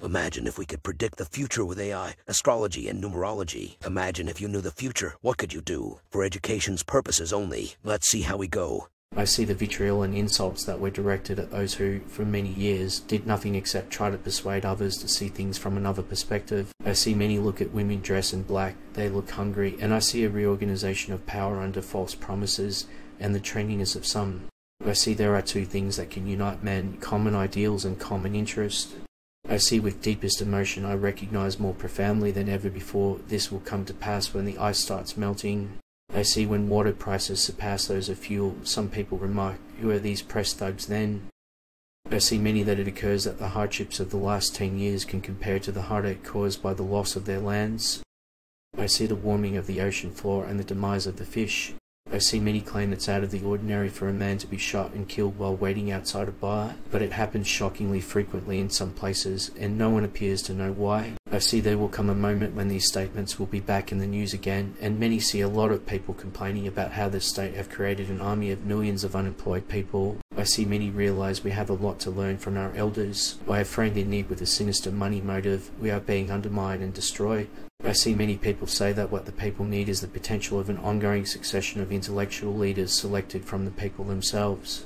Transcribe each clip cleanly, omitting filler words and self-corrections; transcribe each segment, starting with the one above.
Imagine if we could predict the future with AI, astrology, and numerology. Imagine if you knew the future, what could you do? For education's purposes only. Let's see how we go. I see the vitriol and insults that were directed at those who, for many years, did nothing except try to persuade others to see things from another perspective. I see many look at women dressed in black, they look hungry, and I see a reorganization of power under false promises and the trendiness of some. I see there are two things that can unite men, common ideals and common interest. I see with deepest emotion I recognize more profoundly than ever before this will come to pass when the ice starts melting. I see when water prices surpass those of fuel, some people remark, who are these press thugs then? I see many that it occurs that the hardships of the last 10 years can compare to the heartache caused by the loss of their lands. I see the warming of the ocean floor and the demise of the fish. I see many claim it's out of the ordinary for a man to be shot and killed while waiting outside a bar, but it happens shockingly frequently in some places, and no one appears to know why. I see there will come a moment when these statements will be back in the news again, and many see a lot of people complaining about how the state have created an army of millions of unemployed people. I see many realize we have a lot to learn from our elders. By a friend in need with a sinister money motive, we are being undermined and destroyed. I see many people say that what the people need is the potential of an ongoing succession of intellectual leaders selected from the people themselves.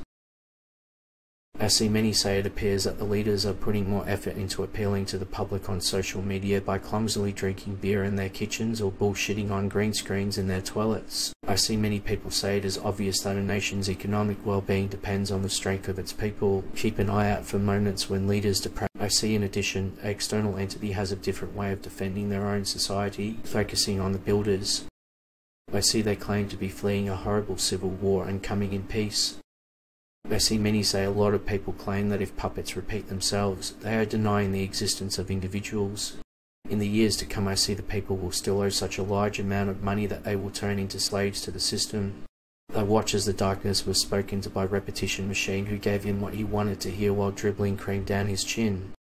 I see many say it appears that the leaders are putting more effort into appealing to the public on social media by clumsily drinking beer in their kitchens or bullshitting on green screens in their toilets. I see many people say it is obvious that a nation's economic well-being depends on the strength of its people. Keep an eye out for moments when leaders depress. I see in addition, an external entity has a different way of defending their own society, focusing on the builders. I see they claim to be fleeing a horrible civil war and coming in peace. I see many say a lot of people claim that if puppets repeat themselves, they are denying the existence of individuals. In the years to come I see the people will still owe such a large amount of money that they will turn into slaves to the system. I watch as the darkness was spoken to by repetition machine who gave him what he wanted to hear while dribbling cream down his chin.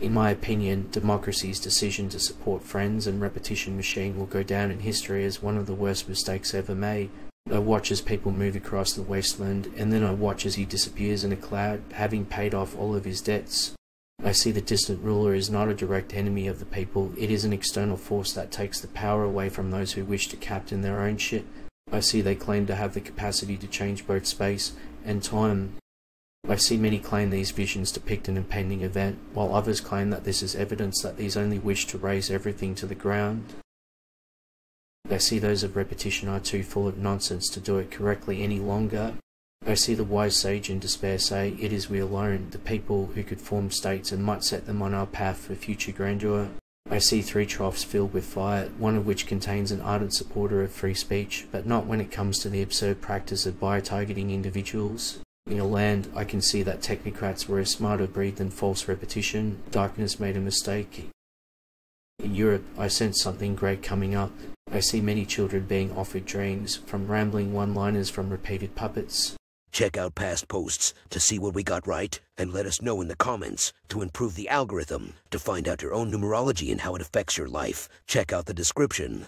In my opinion, democracy's decision to support friends and repetition machine will go down in history as one of the worst mistakes ever made. I watch as people move across the wasteland, and then I watch as he disappears in a cloud, having paid off all of his debts. I see the distant ruler is not a direct enemy of the people, it is an external force that takes the power away from those who wish to captain their own ship. I see they claim to have the capacity to change both space and time. I see many claim these visions depict an impending event, while others claim that this is evidence that these only wish to raise everything to the ground. I see those of repetition are too full of nonsense to do it correctly any longer. I see the wise sage in despair say, it is we alone, the people who could form states and might set them on our path for future grandeur. I see 3 troughs filled with fire, one of which contains an ardent supporter of free speech, but not when it comes to the absurd practice of bio-targeting individuals. In a land, I can see that technocrats were a smarter breed than false repetition. Darkness made a mistake. In Europe, I sense something great coming up. I see many children being offered dreams, from rambling one-liners from repeated puppets. Check out past posts to see what we got right, and let us know in the comments to improve the algorithm. To find out your own numerology and how it affects your life, check out the description.